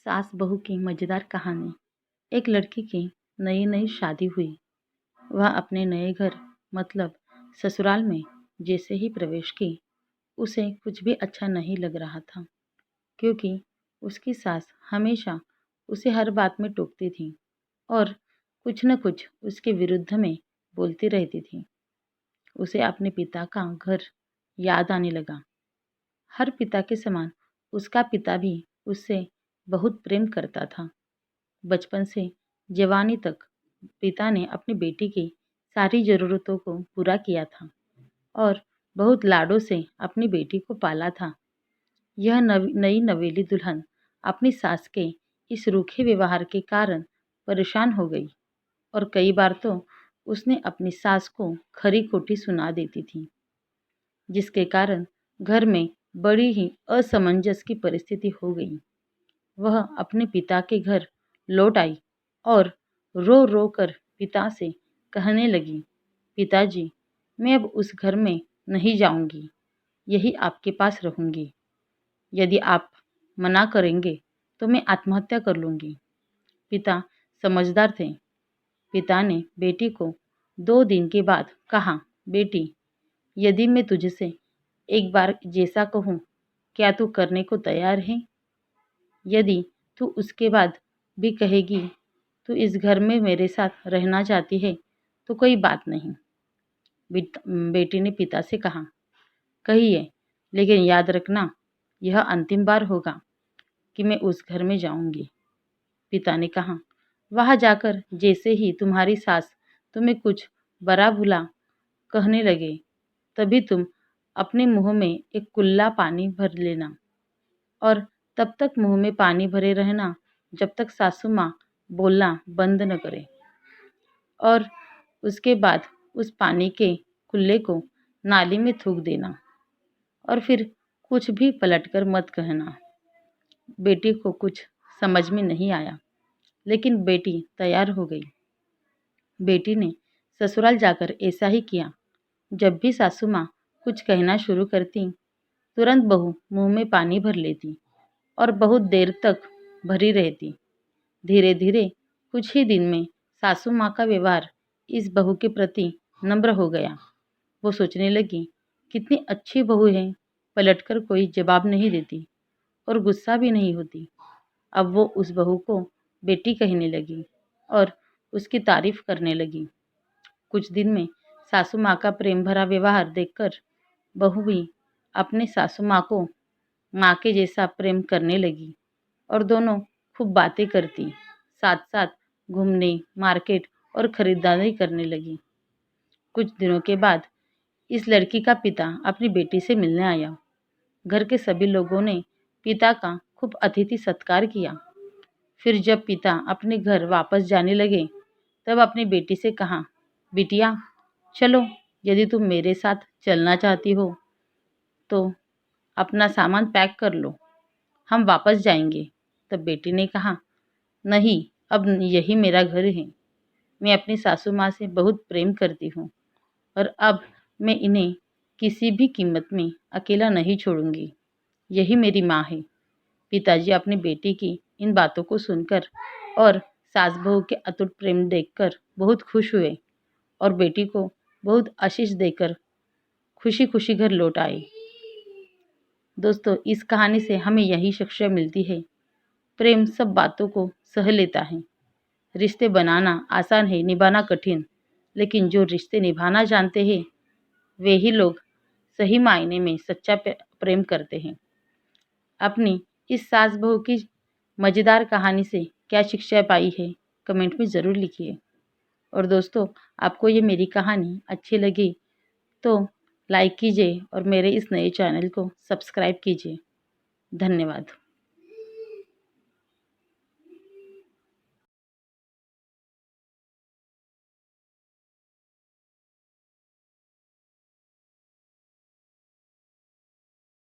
सास बहू की मज़ेदार कहानी। एक लड़की की नई नई शादी हुई। वह अपने नए घर मतलब ससुराल में जैसे ही प्रवेश की, उसे कुछ भी अच्छा नहीं लग रहा था, क्योंकि उसकी सास हमेशा उसे हर बात में टोकती थी और कुछ न कुछ उसके विरुद्ध में बोलती रहती थी। उसे अपने पिता का घर याद आने लगा। हर पिता के समान उसका पिता भी उससे बहुत प्रेम करता था। बचपन से जवानी तक पिता ने अपनी बेटी की सारी ज़रूरतों को पूरा किया था और बहुत लाडों से अपनी बेटी को पाला था। यह नई नवेली दुल्हन अपनी सास के इस रूखे व्यवहार के कारण परेशान हो गई और कई बार तो उसने अपनी सास को खरी खोटी सुना देती थी, जिसके कारण घर में बड़ी ही असमंजस की परिस्थिति हो गई। वह अपने पिता के घर लौट आई और रो रो कर पिता से कहने लगी, पिताजी, मैं अब उस घर में नहीं जाऊंगी, यही आपके पास रहूंगी। यदि आप मना करेंगे तो मैं आत्महत्या कर लूंगी। पिता समझदार थे। पिता ने बेटी को 2 दिन के बाद कहा, बेटी, यदि मैं तुझसे एक बार जैसा कहूँ, क्या तू करने को तैयार है? यदि तू उसके बाद भी कहेगी तू इस घर में मेरे साथ रहना चाहती है, तो कोई बात नहीं। बेटी ने पिता से कहा, कहिए, लेकिन याद रखना, यह अंतिम बार होगा कि मैं उस घर में जाऊंगी। पिता ने कहा, वहां जाकर जैसे ही तुम्हारी सास तुम्हें कुछ बड़ा भुला कहने लगे, तभी तुम अपने मुंह में एक कुल्ला पानी भर लेना और तब तक मुंह में पानी भरे रहना जब तक सासू माँ बोलना बंद न करे, और उसके बाद उस पानी के कुल्ले को नाली में थूक देना और फिर कुछ भी पलटकर मत कहना। बेटी को कुछ समझ में नहीं आया, लेकिन बेटी तैयार हो गई। बेटी ने ससुराल जाकर ऐसा ही किया। जब भी सासू माँ कुछ कहना शुरू करती, तुरंत बहू मुंह में पानी भर लेती और बहुत देर तक भरी रहती। धीरे धीरे कुछ ही दिन में सासू माँ का व्यवहार इस बहू के प्रति नम्र हो गया। वो सोचने लगी, कितनी अच्छी बहू है, पलटकर कोई जवाब नहीं देती और गुस्सा भी नहीं होती। अब वो उस बहू को बेटी कहने लगी और उसकी तारीफ करने लगी। कुछ दिन में सासू माँ का प्रेम भरा व्यवहार देखकर बहू भी अपने सासू माँ को माँ के जैसा प्रेम करने लगी और दोनों खूब बातें करती, साथ साथ घूमने, मार्केट और खरीदारी करने लगी। कुछ दिनों के बाद इस लड़की का पिता अपनी बेटी से मिलने आया। घर के सभी लोगों ने पिता का खूब अतिथि सत्कार किया। फिर जब पिता अपने घर वापस जाने लगे, तब अपनी बेटी से कहा, बिटिया, चलो, यदि तुम मेरे साथ चलना चाहती हो तो अपना सामान पैक कर लो, हम वापस जाएंगे। तब बेटी ने कहा, नहीं, अब यही मेरा घर है। मैं अपनी सासू माँ से बहुत प्रेम करती हूँ और अब मैं इन्हें किसी भी कीमत में अकेला नहीं छोड़ूंगी। यही मेरी माँ है। पिताजी अपनी बेटी की इन बातों को सुनकर और सास बहू के अटूट प्रेम देखकर बहुत खुश हुए और बेटी को बहुत आशीष देकर खुशी खुशी घर लौट आए। दोस्तों, इस कहानी से हमें यही शिक्षा मिलती है, प्रेम सब बातों को सह लेता है। रिश्ते बनाना आसान है, निभाना कठिन, लेकिन जो रिश्ते निभाना जानते हैं वे ही लोग सही मायने में सच्चा प्रेम करते हैं। अपनी इस सास बहू की मज़ेदार कहानी से क्या शिक्षा पाई है, कमेंट में ज़रूर लिखिए। और दोस्तों, आपको ये मेरी कहानी अच्छी लगी तो लाइक कीजिए और मेरे इस नए चैनल को सब्सक्राइब कीजिए। धन्यवाद।